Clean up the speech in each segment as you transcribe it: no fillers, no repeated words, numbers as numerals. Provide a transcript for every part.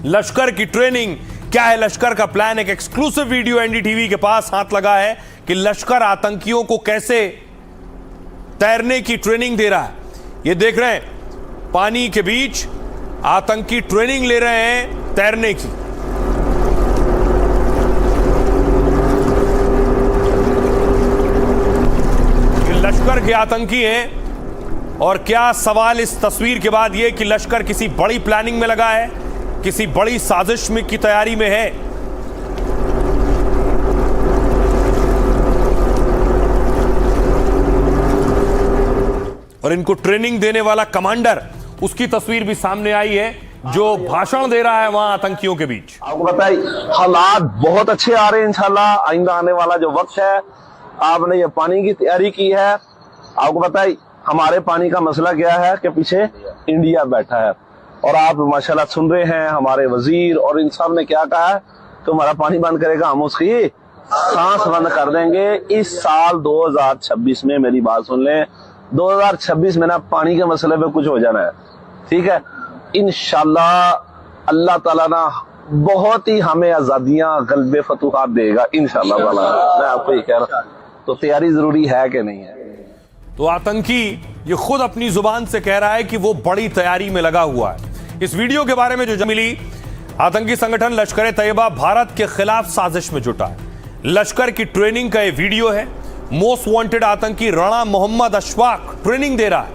लश्कर की ट्रेनिंग क्या है, लश्कर का प्लान। एक एक्सक्लूसिव वीडियो एनडीटीवी के पास हाथ लगा है कि लश्कर आतंकियों को कैसे तैरने की ट्रेनिंग दे रहा है। ये देख रहे हैं, पानी के बीच आतंकी ट्रेनिंग ले रहे हैं तैरने की। ये लश्कर के आतंकी हैं। और क्या सवाल इस तस्वीर के बाद यह कि लश्कर किसी बड़ी प्लानिंग में लगा है, किसी बड़ी साजिश में की तैयारी में है। और इनको ट्रेनिंग देने वाला कमांडर, उसकी तस्वीर भी सामने आई है जो भाषण दे रहा है वहां आतंकियों के बीच। आपको बताइए, हालात बहुत अच्छे आ रहे हैं इंशाल्लाह। आइंदा आने वाला जो वक्त है, आपने ये पानी की तैयारी की है। आपको बताइए, हमारे पानी का मसला क्या है कि पीछे इंडिया बैठा है और आप माशाल्लाह सुन रहे हैं हमारे वजीर और इन सब ने क्या कहा है, तुम्हारा पानी बंद करेगा, हम उसकी सांस बंद कर देंगे। इस साल 2026 में, मेरी बात सुन लें, 2026 में ना पानी के मसले पे कुछ हो जाना है, ठीक है। इंशाल्लाह अल्लाह ताला ना बहुत ही हमें आजादियां, गलबे, फतूहात देगा इंशाल्लाह ताला। मैं आपको ये कह रहा हूं, तो तैयारी जरूरी है कि नहीं है। तो आतंकी ये खुद अपनी जुबान से कह रहा है कि वो बड़ी तैयारी में लगा हुआ है। इस वीडियो के बारे में जो मिली, आतंकी संगठन लश्कर तैयबा भारत के खिलाफ साजिश में जुटा है। लश्कर की ट्रेनिंग का ये वीडियो है। मोस्ट वांटेड आतंकी राणा मोहम्मद अशफाक ट्रेनिंग दे रहा है।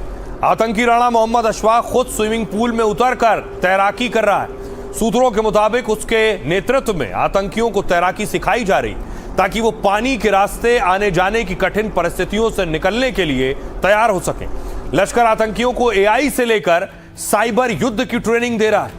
आतंकी राणा मोहम्मद अशफाक खुद स्विमिंग पूल में उतरकर तैराकी कर रहा है। सूत्रों के मुताबिक उसके नेतृत्व में आतंकियों को तैराकी सिखाई जा रही ताकि वो पानी के रास्ते आने जाने की कठिन परिस्थितियों से निकलने के लिए तैयार हो सके। लश्कर आतंकियों को एआई से लेकर साइबर युद्ध की ट्रेनिंग दे रहा है।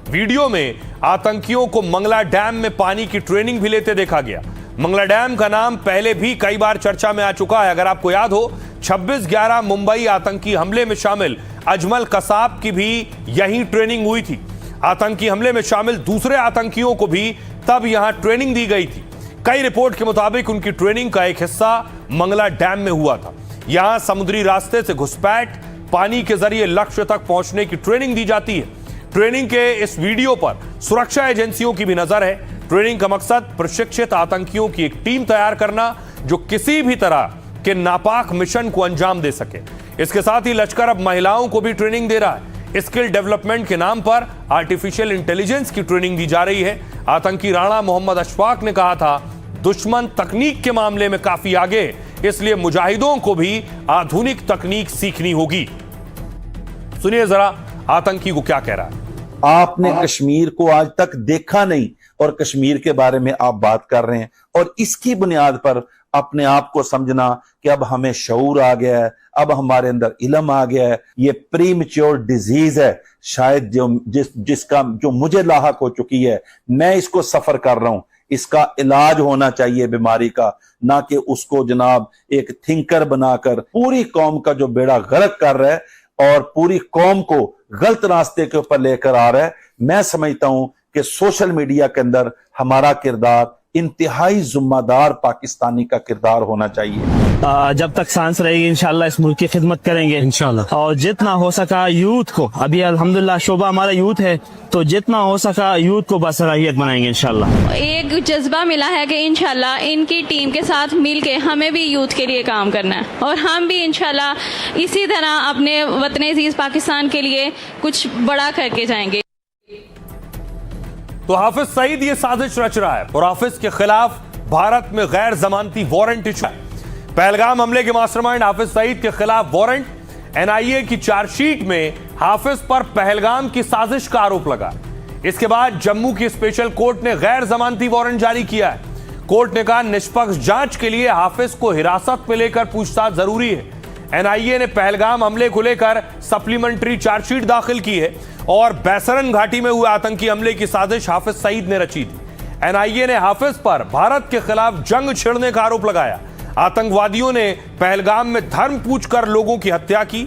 वीडियो में आतंकियों को मंगला डैम में पानी की ट्रेनिंग भी लेते देखा गया। मंगला डैम का नाम पहले भी कई बार चर्चा में आ चुका है। अगर आपको याद हो, 26/11 मुंबई आतंकी हमले में शामिल अजमल कसाब की भी यही ट्रेनिंग हुई थी। आतंकी हमले में शामिल दूसरे आतंकियों को भी तब यहां ट्रेनिंग दी गई थी। कई रिपोर्ट के मुताबिक उनकी ट्रेनिंग का एक हिस्सा मंगला डैम में हुआ था। यहां समुद्री रास्ते से घुसपैठ, पानी के जरिए लक्ष्य तक पहुंचने की ट्रेनिंग दी जाती है। ट्रेनिंग के इस वीडियो पर सुरक्षा एजेंसियों की भी नजर है। ट्रेनिंग का मकसद प्रशिक्षित आतंकियों की एक टीम तैयार करना जो किसी भी तरह के नापाक मिशन को अंजाम दे सके। इसके साथ ही लश्कर अब महिलाओं को भी ट्रेनिंग दे रहा है। स्किल डेवलपमेंट के नाम पर आर्टिफिशियल इंटेलिजेंस की ट्रेनिंग दी जा रही है। आतंकी राणा मोहम्मद अशफाक ने कहा था, दुश्मन तकनीक के मामले में काफी आगे, इसलिए मुजाहिदों को भी आधुनिक तकनीक सीखनी होगी। सुनिए जरा आतंकी को क्या कह रहा है। आपने कश्मीर को आज तक देखा नहीं और कश्मीर के बारे में आप बात कर रहे हैं, और इसकी बुनियाद पर अपने आप को समझना कि अब हमें शऊर आ गया है, अब हमारे अंदर इल्म आ गया है। ये प्रीमेच्योर डिजीज है, शायद जिसका जो मुझे लाहक हो चुकी है, मैं इसको सफर कर रहा हूं। इसका इलाज होना चाहिए बीमारी का, ना कि उसको जनाब एक थिंकर बनाकर पूरी कौम का जो बेड़ा गर्क कर रहा है और पूरी कौम को गलत रास्ते के ऊपर लेकर आ रहा है। मैं समझता हूं कि सोशल मीडिया के अंदर हमारा किरदार इंतहाई जिम्मेदार पाकिस्तानी का किरदार होना चाहिए। जब तक सांस रहेगी इंशाल्लाह इस मुल्क की खिदमत करेंगे इंशाल्लाह। और जितना हो सका यूथ को, अभी अल्हम्दुलिल्लाह शोभा हमारा यूथ है, तो जितना हो सका यूथ को बसराहियत बनाएंगे इंशाल्लाह। एक जज्बा मिला है कि इंशाल्लाह इनकी टीम के साथ मिलके हमें भी यूथ के लिए काम करना है और हम भी इंशाल्लाह इसी तरह अपने वतन अजीज पाकिस्तान के लिए कुछ बड़ा करके जाएंगे। तो हाफिज सईद ये साजिश रच रहा है और हाफिज के खिलाफ भारत में गैर जमानती वारंट इशू है। पहलगाम हमले के मास्टरमाइंड हाफिज सईद के खिलाफ वारंट। एनआईए की चार्जशीट में हाफिज पर पहलगाम की साजिश का आरोप लगा। इसके बाद जम्मू की स्पेशल कोर्ट ने गैर जमानती वारंट जारी किया है। कोर्ट ने कहा, निष्पक्ष जांच के लिए हाफिज को हिरासत में लेकर पूछताछ जरूरी है। एनआईए ने पहलगाम हमले को लेकर सप्लीमेंट्री चार्जशीट दाखिल की है और बैसरन घाटी में हुए आतंकी हमले की साजिश हाफिज सईद ने रची थी। एनआईए ने हाफिज पर भारत के खिलाफ जंग छेड़ने का आरोप लगाया। आतंकवादियों ने पहलगाम में धर्म पूछकर लोगों की हत्या की।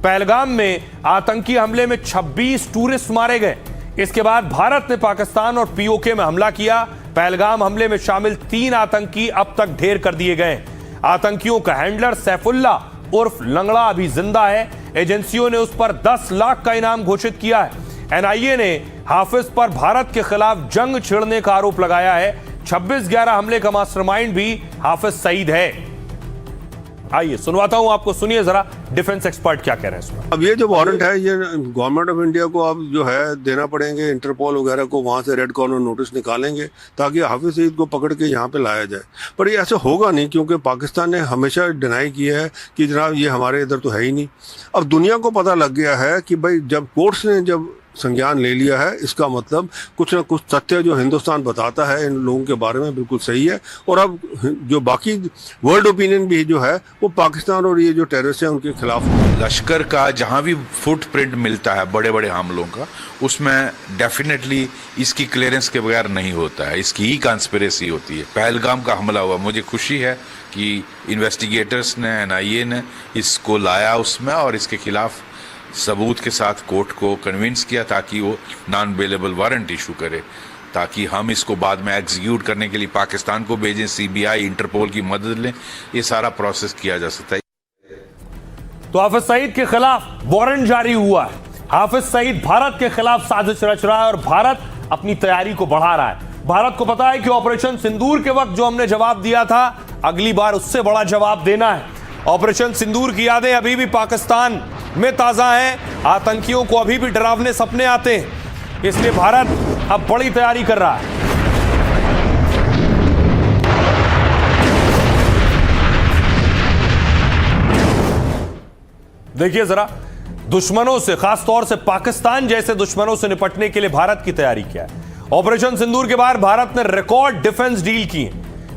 पहलगाम में आतंकी हमले में 26 टूरिस्ट मारे गए। इसके बाद भारत ने पाकिस्तान और पीओके में हमला किया। पहलगाम हमले में शामिल 3 आतंकी अब तक ढेर कर दिए गए। आतंकियों का हैंडलर सैफुल्ला उर्फ लंगड़ा अभी जिंदा है। एजेंसियों ने उस पर 10 लाख का इनाम घोषित किया है। एनआईए ने हाफिज पर भारत के खिलाफ जंग छिड़ने का आरोप लगाया है। 26/11 हमले का मास्टरमाइंड भी हाफिज सईद है। आइए सुनवाता हूं आपको, सुनिए जरा डिफेंस एक्सपर्ट क्या कह रहे हैं इसमें। अब ये जो वारंट है ये गवर्नमेंट ऑफ इंडिया को अब जो है देना पड़ेंगे, इंटरपोल वगैरह को वहाँ से रेड कॉर्नर नोटिस निकालेंगे ताकि हाफिज सईद को पकड़ के यहाँ पे लाया जाए। पर ये ऐसे होगा नहीं, क्योंकि पाकिस्तान ने हमेशा डिनाई किया है कि जनाब ये हमारे इधर तो है ही नहीं। अब दुनिया को पता लग गया है कि भाई जब कोर्ट्स ने जब संज्ञान ले लिया है, इसका मतलब कुछ ना कुछ तथ्य जो हिंदुस्तान बताता है इन लोगों के बारे में बिल्कुल सही है। और अब जो बाकी वर्ल्ड ओपिनियन भी जो है वो पाकिस्तान और ये जो टेररिस्ट हैं उनके खिलाफ। लश्कर का जहां भी फुटप्रिंट मिलता है बड़े बड़े हमलों का, उसमें डेफिनेटली इसकी क्लियरेंस के बगैर नहीं होता है, इसकी ही कंस्पिरेसी होती है। पहलगाम का हमला हुआ, मुझे खुशी है कि इन्वेस्टिगेटर्स ने, NIA ने इसको लाया उसमें और इसके खिलाफ सबूत के साथ कोर्ट को कन्विंस किया ताकि वो नॉन बेलेबल वारंट इशू करे, ताकि हम इसको बाद में एग्जीक्यूट करने के लिए पाकिस्तान को भेजें, CBI, इंटरपोल की मदद लें। ये सारा प्रोसेस किया जा सकता है। तो हाफिज सईद के खिलाफ वारंट जारी हुआ है। हाफिज सईद भारत के खिलाफ साजिश रच रहा है और भारत अपनी तैयारी को बढ़ा रहा है। भारत को पता है कि ऑपरेशन सिंदूर के वक्त जो हमने जवाब दिया था, अगली बार उससे बड़ा जवाब देना है। ऑपरेशन सिंदूर की यादें अभी भी पाकिस्तान में ताजा हैं। आतंकियों को अभी भी डरावने सपने आते हैं, इसलिए भारत अब बड़ी तैयारी कर रहा है। देखिए जरा दुश्मनों से, खासतौर से पाकिस्तान जैसे दुश्मनों से निपटने के लिए भारत की तैयारी क्या है। ऑपरेशन सिंदूर के बाद भारत ने रिकॉर्ड डिफेंस डील किए।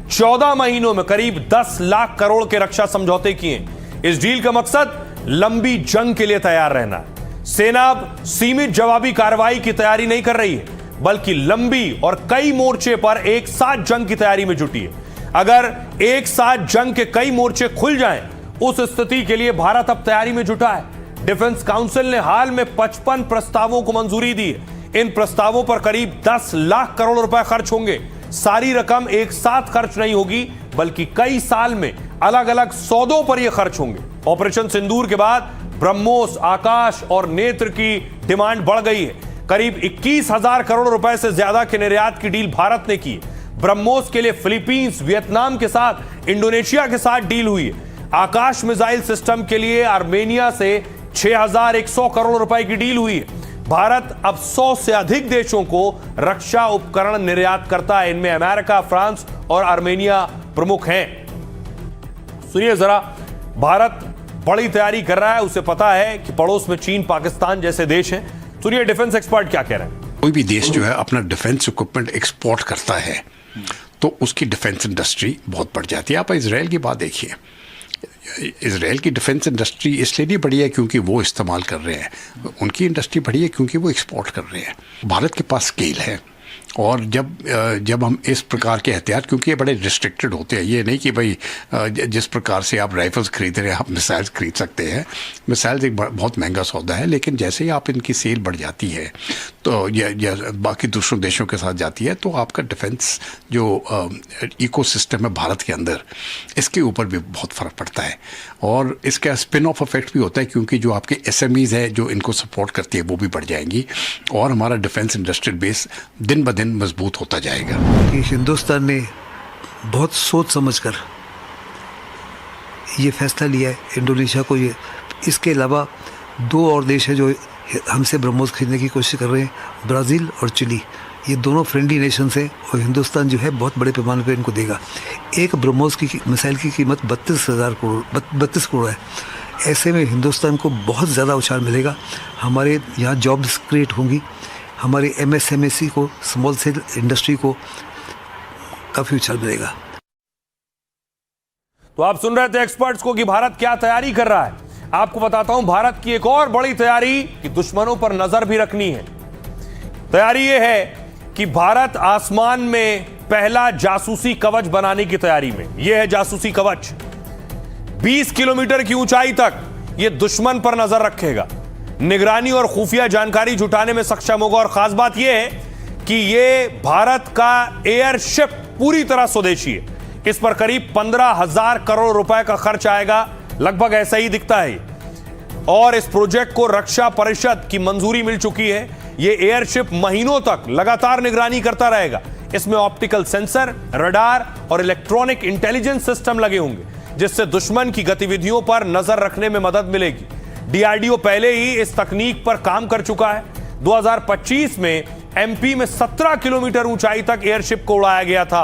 14 महीनों में करीब 10 लाख करोड़ के रक्षा समझौते किए। इस डील का मकसद लंबी जंग के लिए तैयार रहना है। सेना अब सीमित जवाबी कार्रवाई की तैयारी नहीं कर रही है, बल्कि लंबी और कई मोर्चे पर एक साथ जंग की तैयारी में जुटी है। अगर एक साथ जंग के कई मोर्चे खुल जाएं, उस स्थिति के लिए भारत अब तैयारी में जुटा है। डिफेंस काउंसिल ने हाल में 55 प्रस्तावों को मंजूरी दी है। इन प्रस्तावों पर करीब 10 लाख करोड़ रुपए खर्च होंगे। सारी रकम एक साथ खर्च नहीं होगी, बल्कि कई साल में अलग अलग सौदों पर यह खर्च होंगे। ऑपरेशन सिंदूर के बाद ब्रह्मोस, आकाश और नेत्र की डिमांड बढ़ गई है। करीब 21,000 करोड़ रुपए से ज्यादा के निर्यात की डील भारत ने की। ब्रह्मोस के लिए फिलीपींस, वियतनाम के साथ, इंडोनेशिया के साथ डील हुई है। आकाश मिसाइल सिस्टम के लिए आर्मेनिया से 6,100 करोड़ रुपए की डील हुई है। भारत अब 100 से अधिक देशों को रक्षा उपकरण निर्यात करता है। इनमें अमेरिका, फ्रांस और आर्मेनिया प्रमुख हैं। सुनिए जरा, भारत बड़ी तैयारी कर रहा है। उसे पता है कि पड़ोस में चीन, पाकिस्तान जैसे देश हैं। सुनिए डिफेंस एक्सपर्ट क्या कह रहे हैं। कोई भी देश जो है अपना डिफेंस इक्विपमेंट एक्सपोर्ट करता है तो उसकी डिफेंस इंडस्ट्री बहुत बढ़ जाती है। आप इजराइल की बात देखिए, इजराइल की डिफेंस इंडस्ट्री इसलिए नहीं बढ़ी है क्योंकि वो इस्तेमाल कर रहे हैं, उनकी इंडस्ट्री बढ़ी है क्योंकि वो एक्सपोर्ट कर रहे हैं। भारत के पास स्केल है और जब हम इस प्रकार के हथियार, क्योंकि ये बड़े रिस्ट्रिक्टेड होते हैं, ये नहीं कि भाई जिस प्रकार से आप राइफल्स खरीद रहे हैं आप मिसाइल्स खरीद सकते हैं। मिसाइल्स एक बहुत महंगा सौदा है, लेकिन जैसे ही आप इनकी सेल बढ़ जाती है तो या बाकी दूसरों देशों के साथ जाती है तो आपका डिफेंस जो इकोसिस्टम है भारत के अंदर, इसके ऊपर भी बहुत फ़र्क पड़ता है। और इसका स्पिन ऑफ इफेक्ट भी होता है क्योंकि जो आपके SMEs है जो इनको सपोर्ट करती है वो भी बढ़ जाएंगी और हमारा डिफेंस इंडस्ट्रियल बेस दिन ब दिन मजबूत होता जाएगा। कि हिंदुस्तान ने बहुत सोच समझकर ये फैसला लिया है इंडोनेशिया को। ये इसके अलावा 2 और देश है जो हमसे ब्रह्मोस खरीदने की कोशिश कर रहे हैं, ब्राज़ील और चिली। ये दोनों फ्रेंडली नेशंस हैं और हिंदुस्तान जो है बहुत बड़े पैमाने पर इनको देगा। एक ब्रह्मोस की मिसाइल की कीमत 32 करोड़ है। ऐसे में हिंदुस्तान को बहुत ज़्यादा उछाल मिलेगा। हमारे यहाँ जॉब्स क्रिएट होंगी, हमारे MSME को, स्मॉल सेल इंडस्ट्री को काफ़ी उछाल मिलेगा। तो आप सुन रहे थे एक्सपर्ट्स को कि भारत क्या तैयारी कर रहा है। आपको बताता हूं भारत की एक और बड़ी तैयारी कि दुश्मनों पर नजर भी रखनी है। तैयारी यह है कि भारत आसमान में पहला जासूसी कवच बनाने की तैयारी में। यह है जासूसी कवच। 20 किलोमीटर की ऊंचाई तक यह दुश्मन पर नजर रखेगा, निगरानी और खुफिया जानकारी जुटाने में सक्षम होगा। और खास बात यह है कि यह भारत का एयरशिप पूरी तरह स्वदेशी है। इस पर करीब 15,000 करोड़ रुपए का खर्च आएगा, लगभग ऐसा ही दिखता है। और इस प्रोजेक्ट को रक्षा परिषद की मंजूरी मिल चुकी है। ये एयरशिप महीनों तक लगातार निगरानी करता रहेगा। इसमें ऑप्टिकल सेंसर, रडार और इलेक्ट्रॉनिक इंटेलिजेंस सिस्टम लगे होंगे, जिससे दुश्मन की गतिविधियों पर नजर रखने में मदद मिलेगी। डीआरडीओ पहले ही इस तकनीक पर काम कर चुका है। 2025 में एमपी में 17 किलोमीटर ऊंचाई तक एयरशिप को उड़ाया गया था।